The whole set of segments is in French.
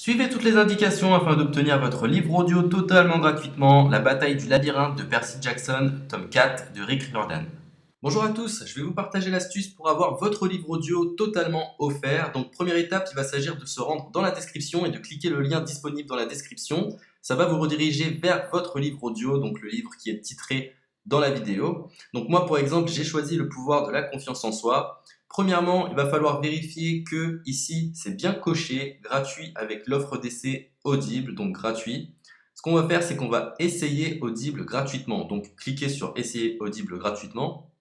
Suivez toutes les indications afin d'obtenir votre livre audio totalement gratuitement, La bataille du labyrinthe de Percy Jackson, tome 4 de Rick Riordan. Bonjour à tous, je vais vous partager l'astuce pour avoir votre livre audio totalement offert. Donc première étape, il va s'agir de se rendre dans la description et de cliquer le lien disponible dans la description. Ça va vous rediriger vers votre livre audio, donc le livre qui est titré dans la vidéo. Donc moi par exemple, j'ai choisi le pouvoir de la confiance en soi. Premièrement, il va falloir vérifier que ici c'est bien coché, gratuit avec l'offre d'essai Audible, donc gratuit. Ce qu'on va faire, c'est qu'on va essayer Audible gratuitement. Donc cliquez sur essayer Audible gratuitement.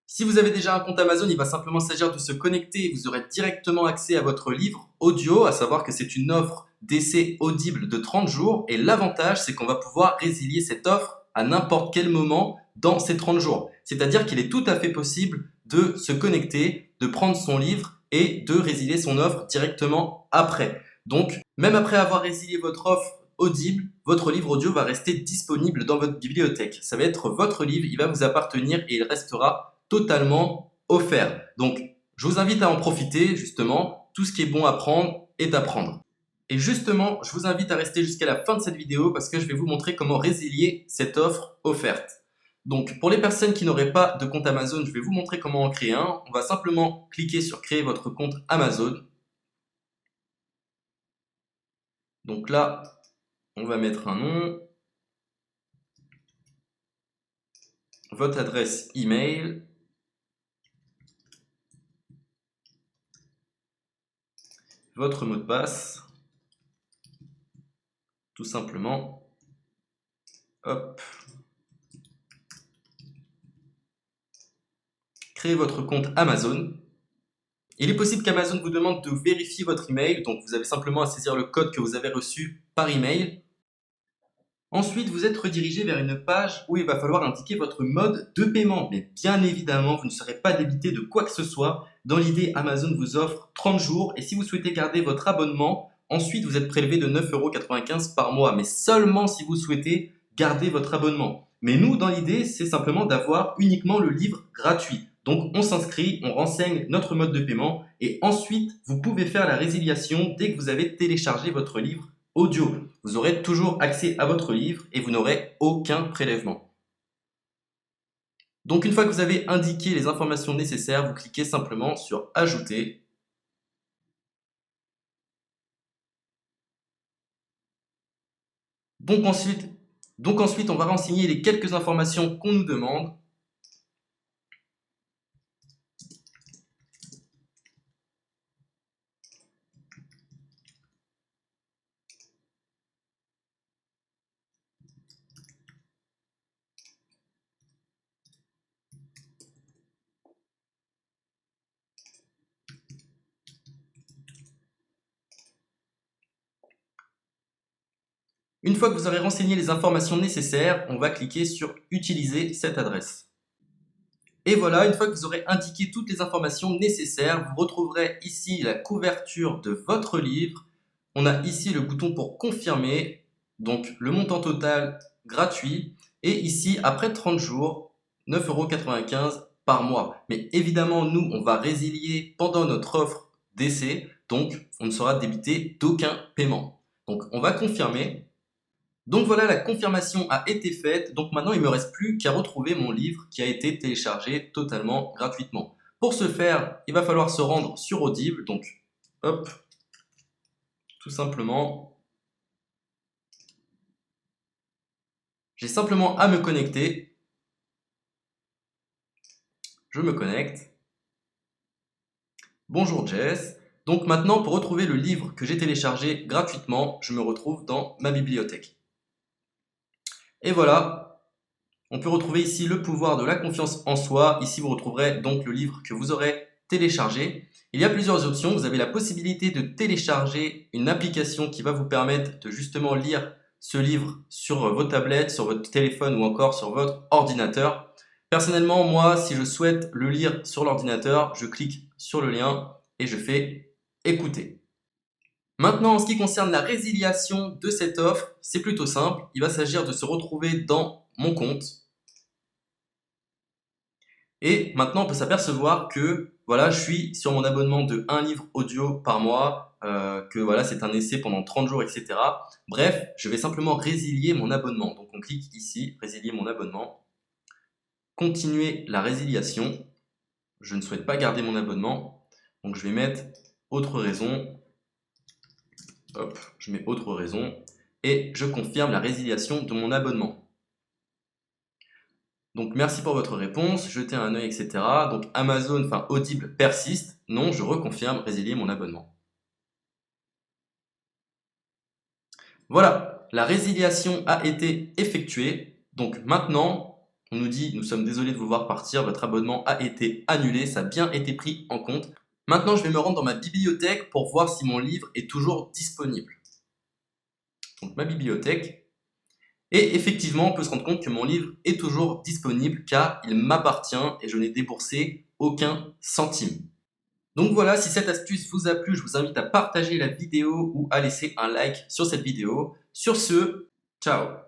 Si vous avez déjà un compte Amazon, il va simplement s'agir de se connecter et vous aurez directement accès à votre livre audio, à savoir que c'est une offre d'essai Audible de 30 jours. Et l'avantage, c'est qu'on va pouvoir résilier cette offre à n'importe quel moment dans ces 30 jours. C'est-à-dire qu'il est tout à fait possible de se connecter, de prendre son livre et de résilier son offre directement après. Donc, même après avoir résilié votre offre Audible, votre livre audio va rester disponible dans votre bibliothèque. Ça va être votre livre, il va vous appartenir et il restera totalement offert. Donc, je vous invite à en profiter, justement. Tout ce qui est bon à prendre est à prendre. Et justement, je vous invite à rester jusqu'à la fin de cette vidéo parce que je vais vous montrer comment résilier cette offre offerte. Donc, pour les personnes qui n'auraient pas de compte Amazon, je vais vous montrer comment en créer un. On va simplement cliquer sur créer votre compte Amazon. Donc là, on va mettre un nom, votre adresse email, votre mot de passe, tout simplement. Hop. Créez votre compte Amazon. Il est possible qu'Amazon vous demande de vérifier votre email, donc vous avez simplement à saisir le code que vous avez reçu par email. Ensuite, vous êtes redirigé vers une page où il va falloir indiquer votre mode de paiement. Mais bien évidemment, vous ne serez pas débité de quoi que ce soit. Dans l'idée, Amazon vous offre 30 jours et si vous souhaitez garder votre abonnement, ensuite vous êtes prélevé de 9,95 € par mois, mais seulement si vous souhaitez garder votre abonnement. Mais nous, dans l'idée, c'est simplement d'avoir uniquement le livre gratuit. Donc on s'inscrit, on renseigne notre mode de paiement et ensuite vous pouvez faire la résiliation dès que vous avez téléchargé votre livre audio. Vous aurez toujours accès à votre livre et vous n'aurez aucun prélèvement. Donc une fois que vous avez indiqué les informations nécessaires, vous cliquez simplement sur Ajouter. Donc ensuite, on va renseigner les quelques informations qu'on nous demande. Une fois que vous aurez renseigné les informations nécessaires, on va cliquer sur Utiliser cette adresse. Et voilà, une fois que vous aurez indiqué toutes les informations nécessaires, vous retrouverez ici la couverture de votre livre. On a ici le bouton pour confirmer, donc le montant total gratuit. Et ici, après 30 jours, 9,95 € par mois. Mais évidemment, nous, on va résilier pendant notre offre d'essai, donc on ne sera débité d'aucun paiement. Donc on va confirmer. Donc voilà, la confirmation a été faite, donc maintenant il ne me reste plus qu'à retrouver mon livre qui a été téléchargé totalement gratuitement. Pour ce faire, il va falloir se rendre sur Audible, donc hop, tout simplement, j'ai simplement à me connecter, je me connecte, bonjour Jess, donc maintenant pour retrouver le livre que j'ai téléchargé gratuitement, je me retrouve dans ma bibliothèque. Et voilà, on peut retrouver ici le pouvoir de la confiance en soi. Ici, vous retrouverez donc le livre que vous aurez téléchargé. Il y a plusieurs options. Vous avez la possibilité de télécharger une application qui va vous permettre de justement lire ce livre sur vos tablettes, sur votre téléphone ou encore sur votre ordinateur. Personnellement, moi, si je souhaite le lire sur l'ordinateur, je clique sur le lien et je fais écouter. Maintenant, en ce qui concerne la résiliation de cette offre, c'est plutôt simple. Il va s'agir de se retrouver dans mon compte. Et maintenant, on peut s'apercevoir que voilà, je suis sur mon abonnement de 1 livre audio par mois que voilà, c'est un essai pendant 30 jours, etc. Bref, je vais simplement résilier mon abonnement. Donc on clique ici, résilier mon abonnement, continuer la résiliation. Je ne souhaite pas garder mon abonnement, donc je vais mettre autre raison. Hop, je mets autre raison et je confirme la résiliation de mon abonnement. Donc merci pour votre réponse, jetez un œil, etc. Donc Amazon, enfin Audible persiste. Non, je reconfirme, résilier mon abonnement. Voilà, la résiliation a été effectuée. Donc maintenant, on nous dit, nous sommes désolés de vous voir partir, votre abonnement a été annulé, ça a bien été pris en compte. Maintenant, je vais me rendre dans ma bibliothèque pour voir si mon livre est toujours disponible. Donc ma bibliothèque. Et effectivement, on peut se rendre compte que mon livre est toujours disponible car il m'appartient et je n'ai déboursé aucun centime. Donc voilà, si cette astuce vous a plu, je vous invite à partager la vidéo ou à laisser un like sur cette vidéo. Sur ce, ciao!